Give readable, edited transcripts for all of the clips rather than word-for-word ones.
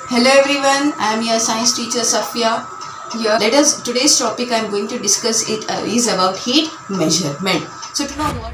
Hello everyone, I am your science teacher Safia. Here, today's topic I am going to discuss is about heat measurement. So to know what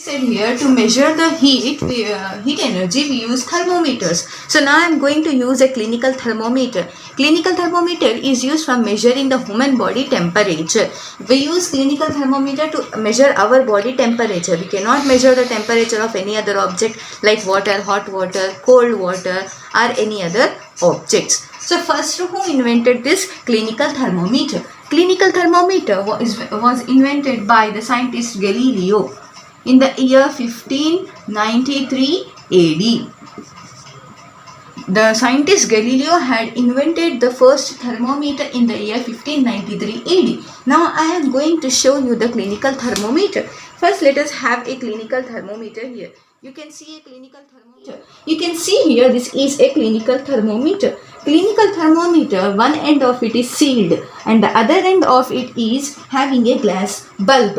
said here, to measure the heat energy, we use thermometers. So now I am going to use a clinical thermometer. Clinical thermometer is used for measuring the human body temperature. We use clinical thermometer to measure our body temperature. We cannot measure the temperature of any other object like water, hot water, cold water, or any other objects. So first, who invented this clinical thermometer? Clinical thermometer was invented by the scientist Galileo in the year 1593 AD. The scientist Galileo had invented the first thermometer in the year 1593 AD. Now I am going to show you the clinical thermometer. First, let us have a clinical thermometer here. You can see a clinical thermometer. You can see here, this is a clinical thermometer. Clinical thermometer, one end of it is sealed and the other end of it is having a glass bulb.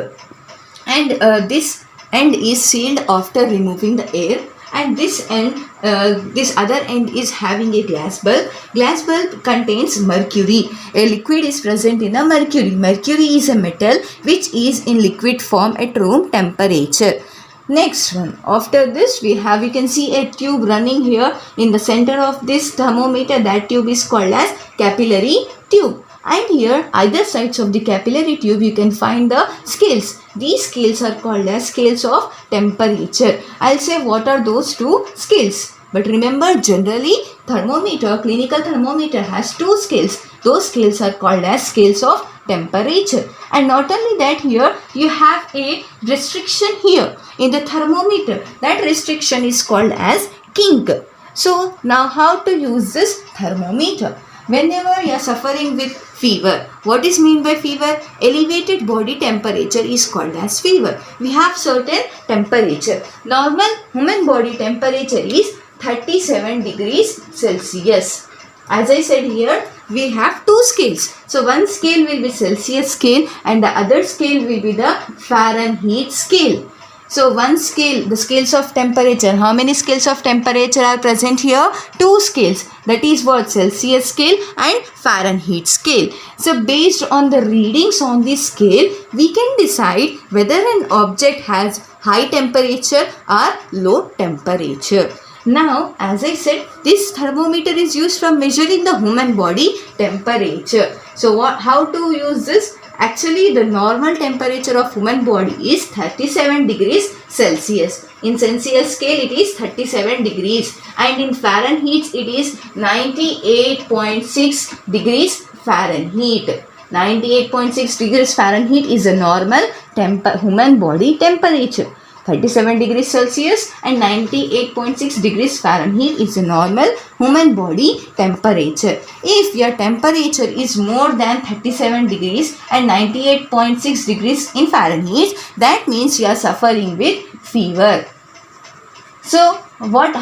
And this end is sealed after removing the air, and this other end is having a glass bulb. Glass bulb contains mercury. A liquid is present in the mercury. Mercury is a metal which is in liquid form at room temperature. Next one, after this you can see a tube running here in the center of this thermometer. That tube is called as capillary tube. And here, either sides of the capillary tube, you can find the scales. These scales are called as scales of temperature. I'll say what are those two scales. But remember, generally, clinical thermometer has two scales. Those scales are called as scales of temperature. And not only that, here you have a restriction here in the thermometer. That restriction is called as kink. So, now how to use this thermometer? Whenever you are suffering with fever, what is meant by fever? Elevated body temperature is called as fever. We have certain temperature. Normal human body temperature is 37 degrees Celsius. As I said here, we have two scales. So one scale will be Celsius scale and the other scale will be the Fahrenheit scale. So one scale, the scales of temperature. How many scales of temperature are present here? Two scales. That is what? Celsius scale and Fahrenheit scale. So based on the readings on this scale, we can decide whether an object has high temperature or low temperature. Now, as I said, this thermometer is used for measuring the human body temperature. So how to use this? Actually, the normal temperature of human body is 37 degrees Celsius. In Celsius scale, it is 37 degrees. And in Fahrenheit, it is 98.6 degrees Fahrenheit. 98.6 degrees Fahrenheit is a normal human body temperature. 37 degrees Celsius and 98.6 degrees Fahrenheit is a normal human body temperature. If your temperature is more than 37 degrees and 98.6 degrees in Fahrenheit, that means you are suffering with fever. So, what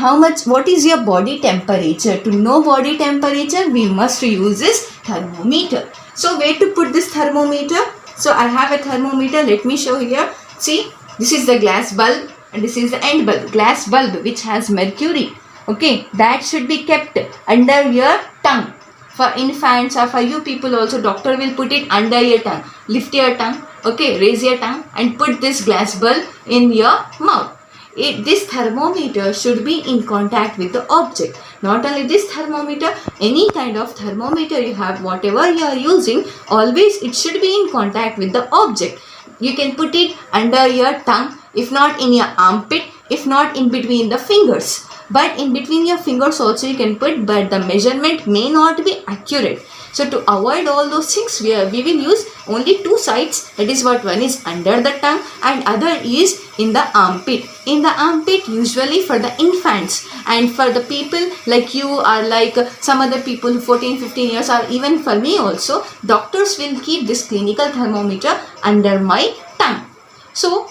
is your body temperature? To know body temperature, we must use this thermometer. So, where to put this thermometer? So, I have a thermometer. Let me show here. See. This is the glass bulb and this is the end bulb. Glass bulb which has mercury. Okay, that should be kept under your tongue. For infants or for you people also, doctor will put it under your tongue. Lift your tongue, okay, raise your tongue and put this glass bulb in your mouth. This thermometer should be in contact with the object. Not only this thermometer, any kind of thermometer you have, whatever you are using, always it should be in contact with the object. You can put it under your tongue, if not in your armpit, if not in between the fingers. But in between your fingers also you can but the measurement may not be accurate. So to avoid all those things, we will use Only two sides, that is what, one is under the tongue and other is in the armpit. In the armpit usually for the infants, and for the people like you or like some other people 14-15 years, or even for me also, doctors will keep this clinical thermometer under my tongue. So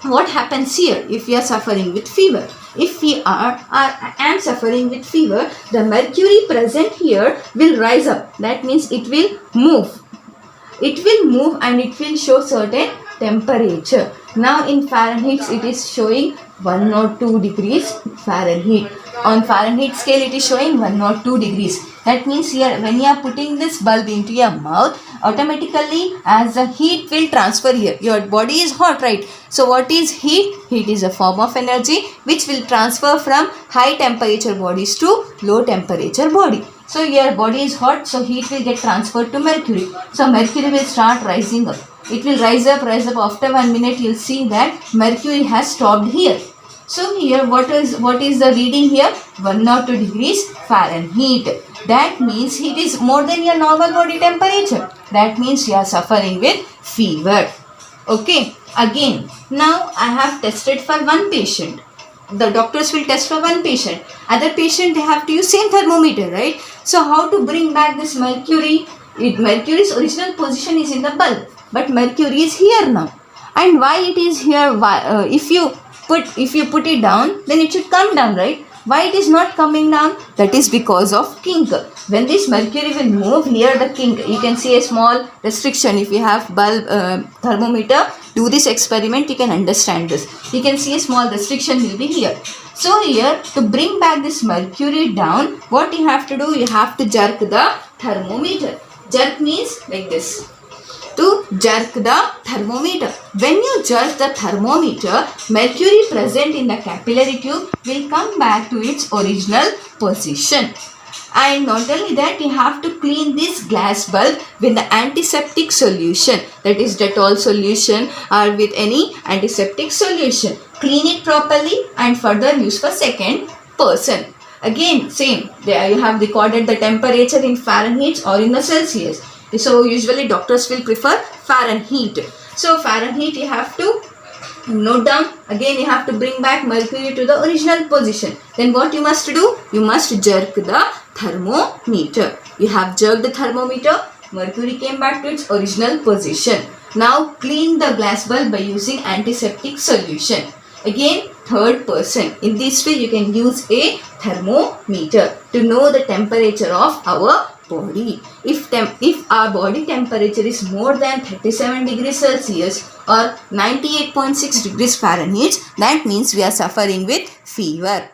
what happens here if we are suffering with fever? If we I am suffering with fever, the mercury present here will rise up. That means it will move. It will move and it will show certain temperature. Now in Fahrenheit it is showing 102 degrees Fahrenheit. On Fahrenheit scale it is showing 102 degrees. That means here when you are putting this bulb into your mouth, automatically as the heat will transfer here. Your body is hot, right? So what is heat? Heat is a form of energy which will transfer from high temperature bodies to low temperature body. So your body is hot, so heat will get transferred to mercury. So mercury will start rising up. It will rise up. After 1 minute you will see that mercury has stopped here. So here what is the reading here? 102 degrees Fahrenheit. That means heat is more than your normal body temperature. That means you are suffering with fever. Okay. Again, now I have tested for one patient. The doctors will test for one patient. Other patient, they have to use same thermometer, right? So how to bring back this mercury? Mercury's original position is in the bulb, but mercury is here now. And why it is here? If you put it down, then it should come down, right? Why it is not coming down? That is because of kink. When this mercury will move near the kink, you can see a small restriction. If you have bulb thermometer, do this experiment, you can understand this. You can see a small restriction will be here. So here, to bring back this mercury down, what you have to do? You have to jerk the thermometer. Jerk means like this. To jerk the thermometer. When you jerk the thermometer, mercury present in the capillary tube will come back to its original position. And not only that, you have to clean this glass bulb with the antiseptic solution, that is Dettol solution or with any antiseptic solution. Clean it properly and further use for second person. Again same, there you have recorded the temperature in Fahrenheit or in the Celsius. So usually doctors will prefer Fahrenheit. So Fahrenheit you have to note down. Again you have to bring back mercury to the original position. Then what you must do? You must jerk the thermometer. You have jerked the thermometer. Mercury came back to its original position. Now clean the glass bulb by using antiseptic solution. Again third person. In this way you can use a thermometer to know the temperature of our body. If our body temperature is more than 37 degrees Celsius or 98.6 degrees Fahrenheit, that means we are suffering with fever.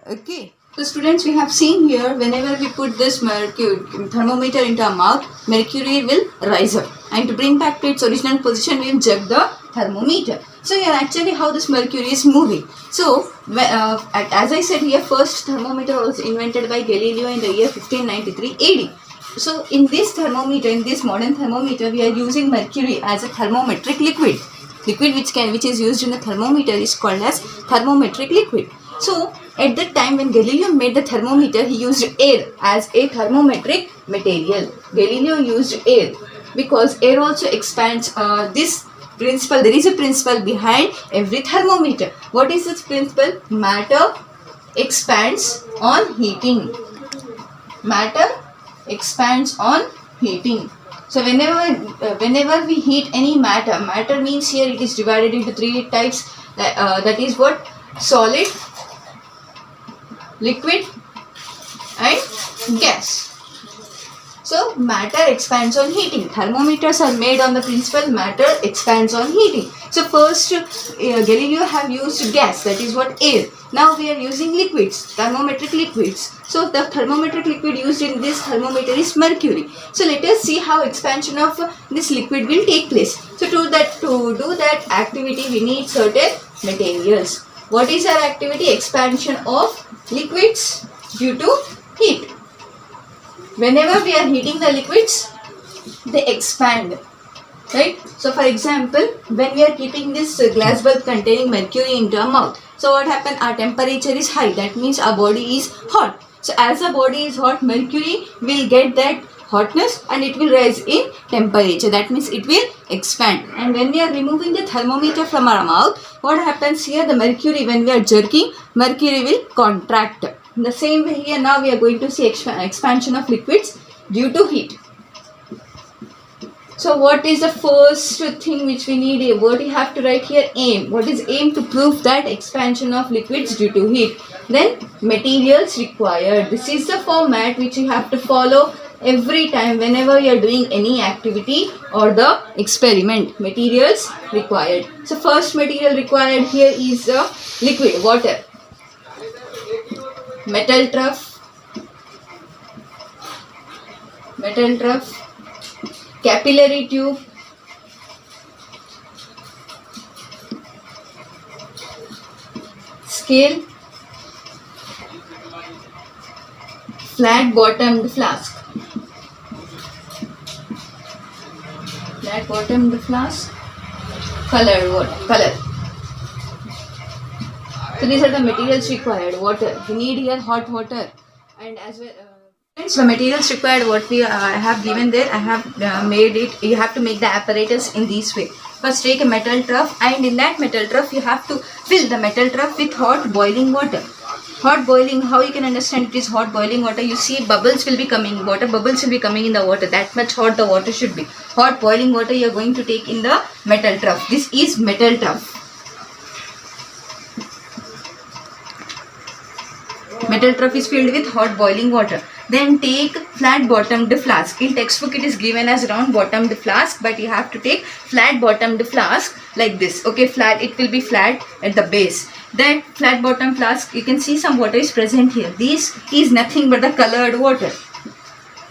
Okay. So students, we have seen here, whenever we put this thermometer into our mouth, mercury will rise up. And to bring back to its original position, we will jerk the thermometer. So here actually how this mercury is moving. So as I said here, first thermometer was invented by Galileo in the year 1593 AD. So in this thermometer, in this modern thermometer, we are using mercury as a thermometric liquid. Liquid which is used in the thermometer is called as thermometric liquid. So at that time when Galileo made the thermometer, he used air as a thermometric material. Galileo used air because air also expands this principle. There is a principle behind every thermometer. What is this principle? Matter expands on heating. Matter expands on heating. So whenever we heat any matter means here it is divided into three types. That is what? Solid, liquid and gas. So matter expands on heating. Thermometers are made on the principle matter expands on heating. So first Galileo have used gas, that is what? Air. Now we are using liquids, thermometric liquids. So the thermometric liquid used in this thermometer is mercury. So let us see how expansion of this liquid will take place. So to do that activity we need certain materials. What is our activity? Expansion of liquids due to heat. Whenever we are heating the liquids, they expand, right? So for example, when we are keeping this glass bulb containing mercury into our mouth, so what happens? Our temperature is high, that means our body is hot. So as the body is hot, mercury will get that hotness and it will rise in temperature. That means it will expand. And when we are removing the thermometer from our mouth, what happens here? The mercury, when we are jerking, mercury will contract. In the same way here, now we are going to see expansion of liquids due to heat. So what is the first thing which we need here? What you have to write here? Aim. What is aim? To prove that expansion of liquids due to heat. Then materials required. This is the format which you have to follow every time whenever you are doing any activity or the experiment. Materials required. So first material required here is the liquid, water. Metal trough, capillary tube, scale, flat bottomed flask, colored water, color. So these are the materials required. Water, we need here hot water, and as well. The materials required, what we I have given there, I have made it. You have to make the apparatus in this way. First take a metal trough, and in that metal trough you have to fill the metal trough with hot boiling water. Hot boiling, how you can understand it is hot boiling water? You see bubbles will be coming, water bubbles will be coming in the water. That much hot the water should be. Hot boiling water you are going to take in the metal trough. This is metal trough. Metal trough is filled with hot boiling water. Then take flat bottomed flask. In textbook it is given as round bottomed flask, but you have to take flat bottomed flask like this. Okay, flat, it will be flat at the base. That flat bottom flask, you can see some water is present here. This is nothing but the colored water.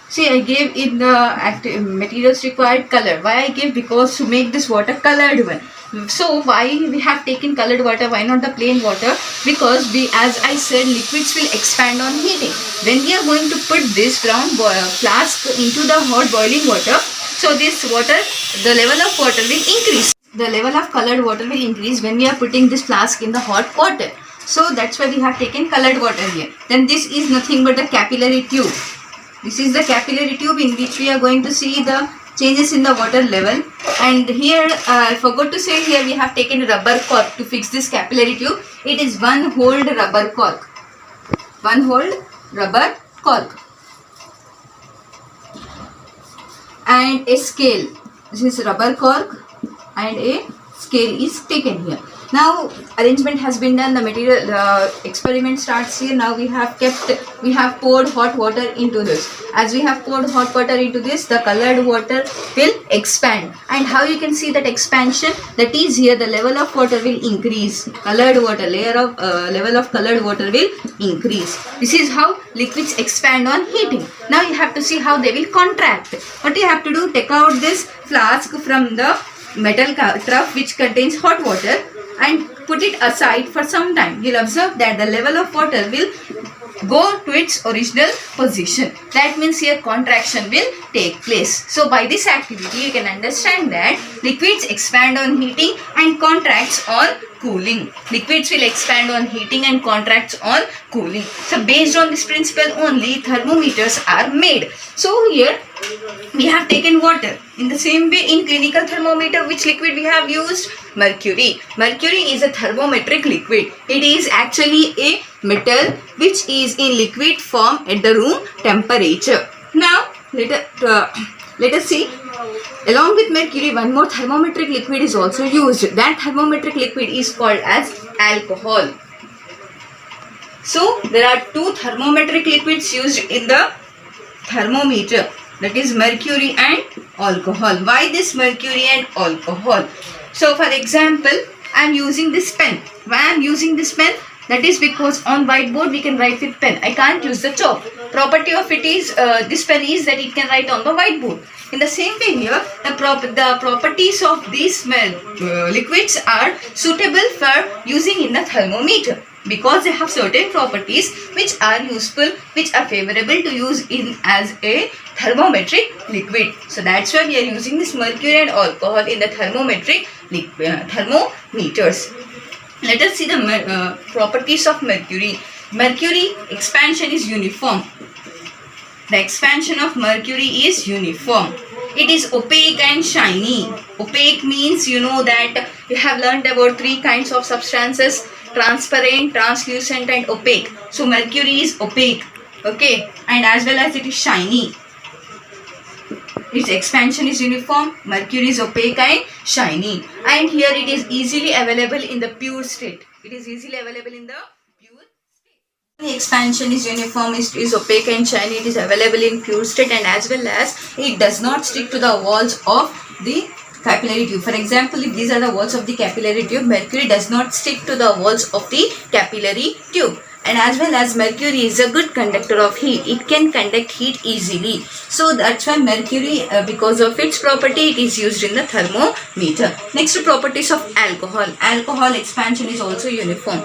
See, I gave in the materials required color. Why I gave? Because to make this water colored one. So why we have taken colored water? Why not the plain water? Because we, as I said, liquids will expand on heating. When we are going to put this round flask into the hot boiling water, so this water, the level of water will increase. The level of colored water will increase when we are putting this flask in the hot water. So that's why we have taken colored water here. Then this is nothing but the capillary tube. This is the capillary tube in which we are going to see the changes in the water level. And here I forgot to say, here we have taken rubber cork to fix this capillary tube. It is one holed rubber cork. One holed rubber cork. And a scale. This is rubber cork and a scale is taken here. Now arrangement has been done, the material experiment starts here. Now we have poured hot water into this. As we have poured hot water into this, the colored water will expand. And how you can see that expansion? That is here the level of water will increase. Colored water, level of colored water will increase. This is how liquids expand on heating. Now you have to see how they will contract. What you have to do? Take out this flask from the metal trough which contains hot water and put it aside for some time. You'll observe that the level of water will go to its original position. That means here contraction will take place. So by this activity you can understand that liquids expand on heating and contracts on cooling. Liquids will expand on heating and contracts on cooling. So based on this principle only thermometers are made. So here we have taken water. In the same way in clinical thermometer, which liquid we have used? Mercury. Mercury is a thermometric liquid. It is actually a metal which is in liquid form at the room temperature. Now let us see. Along with mercury, one more thermometric liquid is also used. That thermometric liquid is called as alcohol. So there are two thermometric liquids used in the thermometer, that is mercury and alcohol. Why this mercury and alcohol? So for example, I am using this pen. Why I am using this pen? That is because on whiteboard we can write with pen. I can't use the chalk. Property of it is, this pen is that it can write on the whiteboard. In the same way here, the properties of these liquids are suitable for using in the thermometer, because they have certain properties which are useful, which are favorable to use in as a thermometric liquid. So that's why we are using this mercury and alcohol in the thermometric thermometers. Let us see the properties of mercury. Mercury expansion is uniform. The expansion of mercury is uniform. It is opaque and shiny. Opaque means you know that you have learned about three kinds of substances: transparent, translucent and opaque. So mercury is opaque, okay, and as well as it is shiny. Its expansion is uniform, mercury is opaque and shiny, and here it is easily available in the pure state. It is easily available in the pure state. The expansion is uniform, is opaque and shiny. It is available in pure state, and as well as it does not stick to the walls of the capillary tube. For example, if these are the walls of the capillary tube, mercury does not stick to the walls of the capillary tube. And as well as mercury is a good conductor of heat. It can conduct heat easily. So that's why mercury, because of its property, it is used in the thermometer. Next, properties of alcohol. Alcohol expansion is also uniform.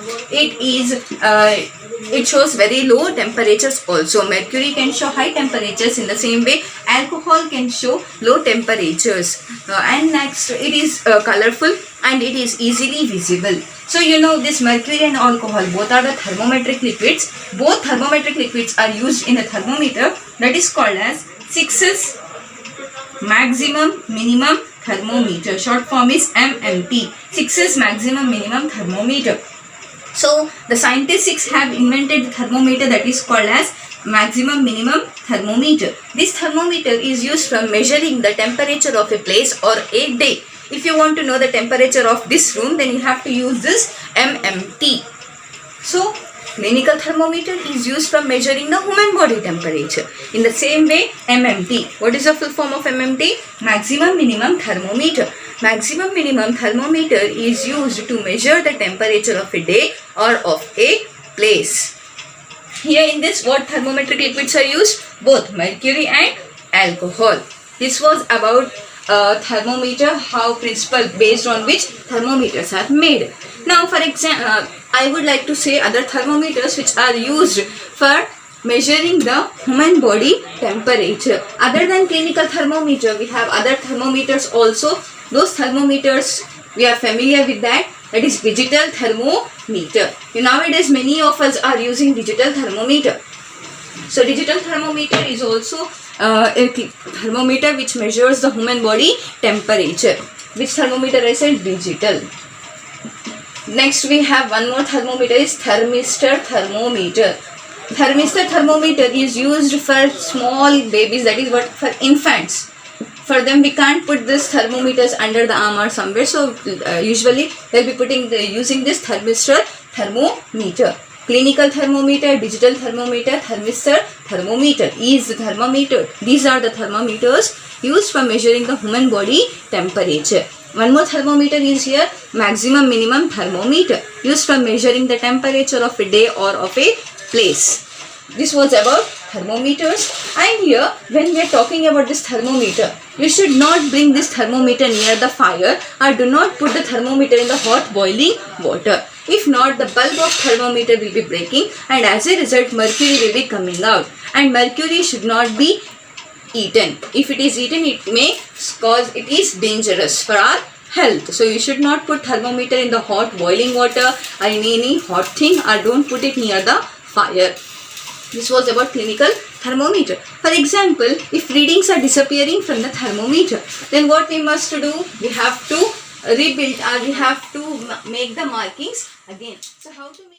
It shows very low temperatures also. Mercury can show high temperatures. In the same way, alcohol can show low temperatures. And next, it is colorful and it is easily visible. So you know this mercury and alcohol both are the thermometric liquids. Both thermometric liquids are used in a thermometer that is called as 6S maximum minimum thermometer. Short form is MMT. 6S maximum minimum thermometer. So the scientists have invented the thermometer that is called as maximum minimum thermometer. This thermometer is used for measuring the temperature of a place or a day. If you want to know the temperature of this room, then you have to use this MMT. So clinical thermometer is used for measuring the human body temperature. In the same way, MMT. What is the full form of MMT? Maximum minimum thermometer. Maximum minimum thermometer is used to measure the temperature of a day or of a place. Here in this, what thermometric liquids are used? Both mercury and alcohol. This was about thermometer, how principle based on which thermometers are made. Now for example, I would like to say other thermometers which are used for measuring the human body temperature. Other than clinical thermometer, we have other thermometers also. Those thermometers, we are familiar with that. That is digital thermometer. Nowadays many of us are using digital thermometer. So digital thermometer is also a thermometer which measures the human body temperature. Which thermometer I said? Digital. Next we have one more thermometer is thermistor thermometer. Thermistor thermometer is used for small babies, that is what for infants. For them we can't put this thermometers under the arm or somewhere, so usually they'll be using this thermistor thermometer. Clinical thermometer, digital thermometer, thermistor thermometer is the thermometer. These are the thermometers used for measuring the human body temperature. One more thermometer is here, maximum minimum thermometer, used for measuring the temperature of a day or of a place. This was about thermometers, and here when we are talking about this thermometer, you should not bring this thermometer near the fire or do not put the thermometer in the hot boiling water. If not, the bulb of thermometer will be breaking, and as a result mercury will be coming out, and mercury should not be eaten. If it is eaten, it is dangerous for our health. So you should not put thermometer in the hot boiling water or in any hot thing, or don't put it near the fire. This was about clinical thermometer. For example, if readings are disappearing from the thermometer, then what we must do? We have to rebuild, or we have to make the markings again. So how to make